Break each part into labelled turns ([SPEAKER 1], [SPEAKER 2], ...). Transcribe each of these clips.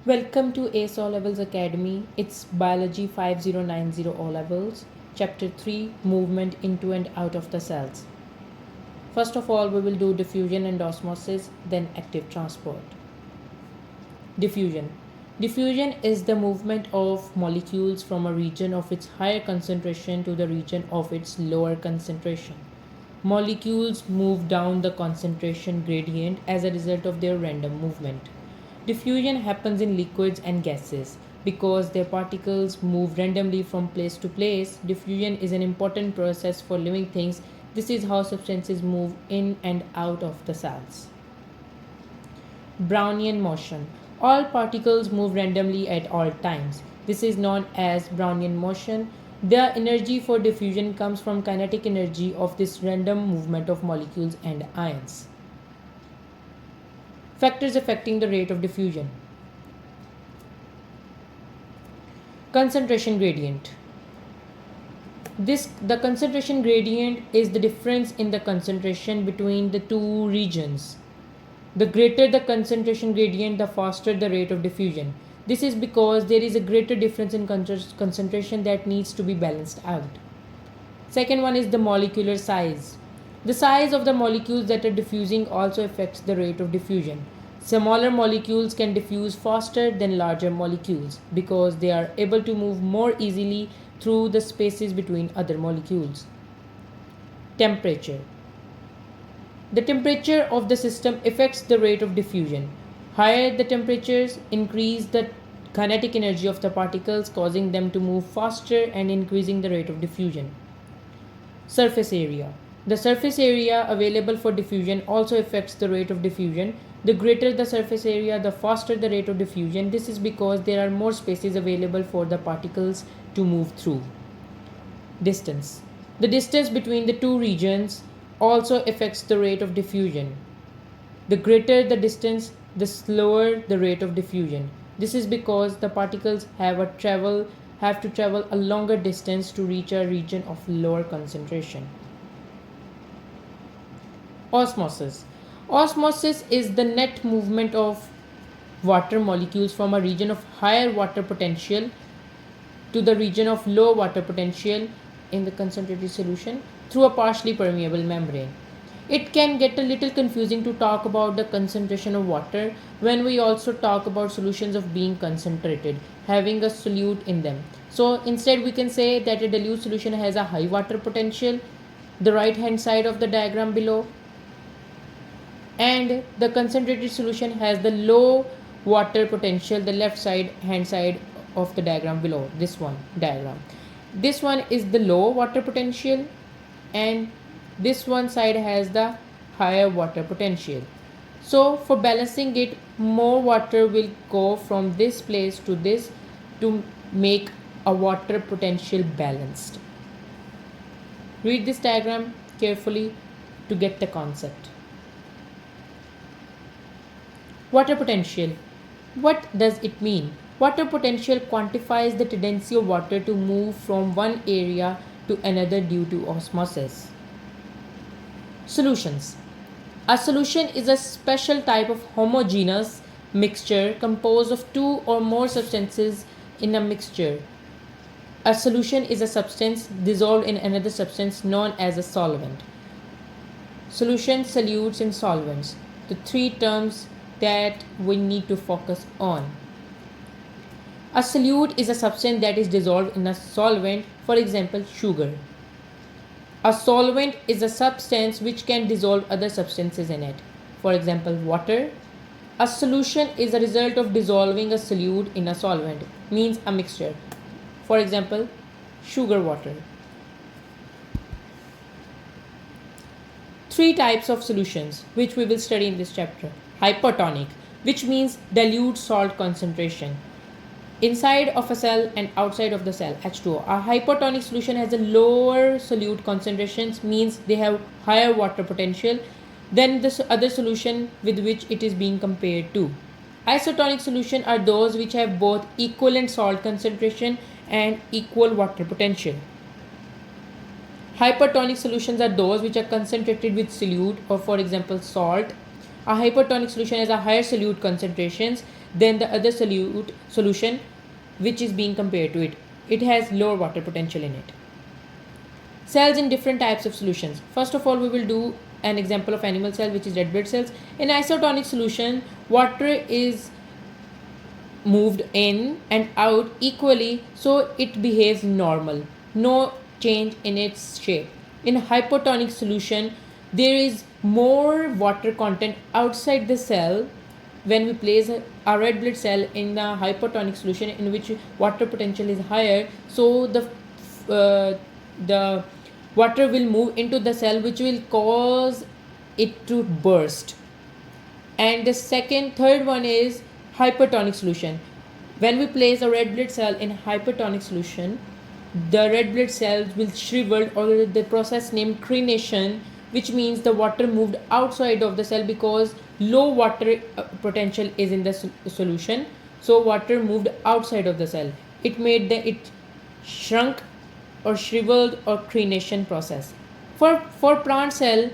[SPEAKER 1] Welcome to ACE O Levels Academy. It's Biology 5090 O Levels, Chapter 3 Movement into and out of the cells. First of all, we will do diffusion and osmosis, then active transport. Diffusion. Diffusion is the movement of molecules from a region of its higher concentration to the region of its lower concentration. Molecules move down the concentration gradient as a result of their random movement. Diffusion happens in liquids and gases. Because their particles move randomly from place to place, diffusion is an important process for living things. This is how substances move in and out of the cells. Brownian motion. All particles move randomly at all times. This is known as Brownian motion. The energy for diffusion comes from kinetic energy of this random movement of molecules and ions. Factors affecting the rate of diffusion. Concentration gradient. The concentration gradient is the difference in the concentration between the two regions. The greater the concentration gradient, the faster the rate of diffusion. This is because there is a greater difference in concentration that needs to be balanced out. Second one is the molecular size. The size of the molecules that are diffusing also affects the rate of diffusion. Smaller molecules can diffuse faster than larger molecules because they are able to move more easily through the spaces between other molecules. Temperature. The temperature of the system affects the rate of diffusion. Higher the temperatures increase the kinetic energy of the particles, causing them to move faster and increasing the rate of diffusion. Surface area. The surface area available for diffusion also affects the rate of diffusion. The greater the surface area, the faster the rate of diffusion. This is because there are more spaces available for the particles to move through. Distance. The distance between the two regions also affects the rate of diffusion. The greater the distance, the slower the rate of diffusion. This is because the particles have to travel a longer distance to reach a region of lower concentration. Osmosis. Osmosis is the net movement of water molecules from a region of higher water potential to the region of low water potential in the concentrated solution through a partially permeable membrane. It can get a little confusing to talk about the concentration of water when we also talk about solutions of being concentrated, having a solute in them. So instead we can say that a dilute solution has a high water potential, the right hand side of the diagram below, and the concentrated solution has the low water potential, the left hand side of the diagram below, this one diagram. This one is the low water potential and this one side has the higher water potential. So for balancing it, more water will go from this place to this to make a water potential balanced. Read this diagram carefully to get the concept. Water potential. What does it mean? Water potential quantifies the tendency of water to move from one area to another due to osmosis. Solutions. A solution is a special type of homogeneous mixture composed of two or more substances in a mixture. A solution is a substance dissolved in another substance known as a solvent. Solutions, solutes, and solvents. The three terms that we need to focus on. A solute is a substance that is dissolved in a solvent, for example, sugar. A solvent is a substance which can dissolve other substances in it, for example, water. A solution is a result of dissolving a solute in a solvent, means a mixture, for example, sugar water. Three types of solutions which we will study in this chapter. Hypertonic, which means dilute salt concentration inside of a cell and outside of the cell, H2O. A hypertonic solution has a lower solute concentrations, means they have higher water potential than the other solution with which it is being compared to. Isotonic solutions are those which have both equivalent salt concentration and equal water potential. Hypertonic solutions are those which are concentrated with solute or, for example, salt. A hypertonic solution has a higher solute concentrations than the other solution which is being compared to it. It has lower water potential in it. Cells in different types of solutions. First of all, we will do an example of animal cell, which is red blood cells. In isotonic solution, water is moved in and out equally, so it behaves normal. No change in its shape. In hypotonic solution, there is more water content outside the cell when we place a red blood cell in the hypotonic solution, in which water potential is higher, so the water will move into the cell, which will cause it to burst. And the third one is hypertonic solution. When we place a red blood cell in hypertonic solution, the red blood cells will shrivel, or the process named crenation, which means the water moved outside of the cell because low water potential is in the solution. So water moved outside of the cell. It shrunk or shriveled or crenation process. For plant cell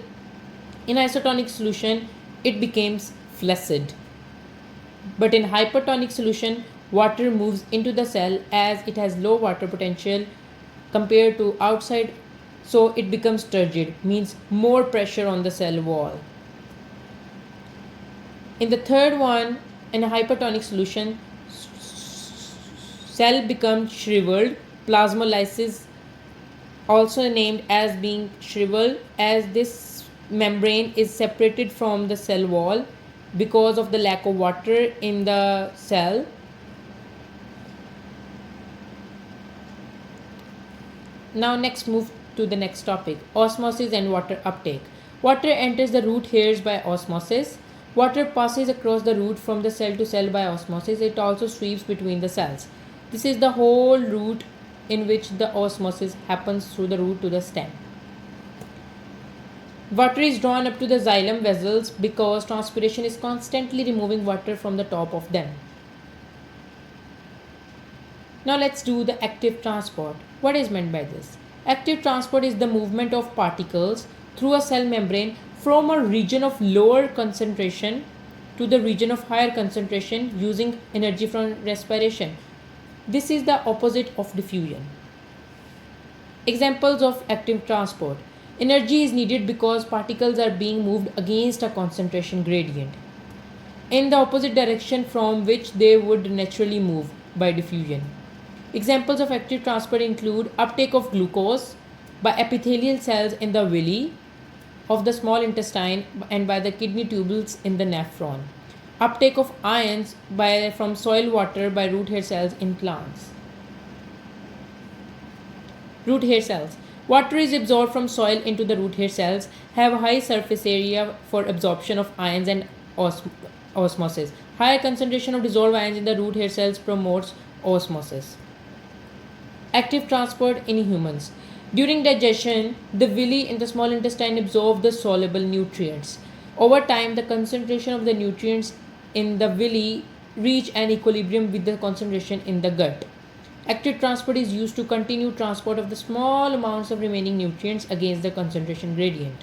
[SPEAKER 1] in isotonic solution, it becomes flaccid. But in hypertonic solution, water moves into the cell as it has low water potential compared to outside, so it becomes turgid, means more pressure on the cell wall. In the third one, in a hypertonic solution, cell becomes shriveled. Plasmolysis, also named as being shriveled, as this membrane is separated from the cell wall because of the lack of water in the cell. Now next move to the next topic, osmosis and water uptake. Water enters the root hairs by osmosis. Water passes across the root from the cell to cell by osmosis. It also sweeps between the cells. This is the whole route in which the osmosis happens, through the root to the stem. Water is drawn up to the xylem vessels because transpiration is constantly removing water from the top of them. Now let's do the active transport. What is meant by this? Active transport is the movement of particles through a cell membrane from a region of lower concentration to the region of higher concentration using energy from respiration. This is the opposite of diffusion. Examples of active transport. Energy is needed because particles are being moved against a concentration gradient in the opposite direction from which they would naturally move by diffusion. Examples of active transport include uptake of glucose by epithelial cells in the villi of the small intestine and by the kidney tubules in the nephron. Uptake of ions from soil water by root hair cells in plants. Root hair cells. Water is absorbed from soil into the root hair cells, have a high surface area for absorption of ions and osmosis. Higher concentration of dissolved ions in the root hair cells promotes osmosis. Active transport in humans. During digestion, the villi in the small intestine absorb the soluble nutrients. Over time, the concentration of the nutrients in the villi reach an equilibrium with the concentration in the gut. Active transport is used to continue transport of the small amounts of remaining nutrients against the concentration gradient.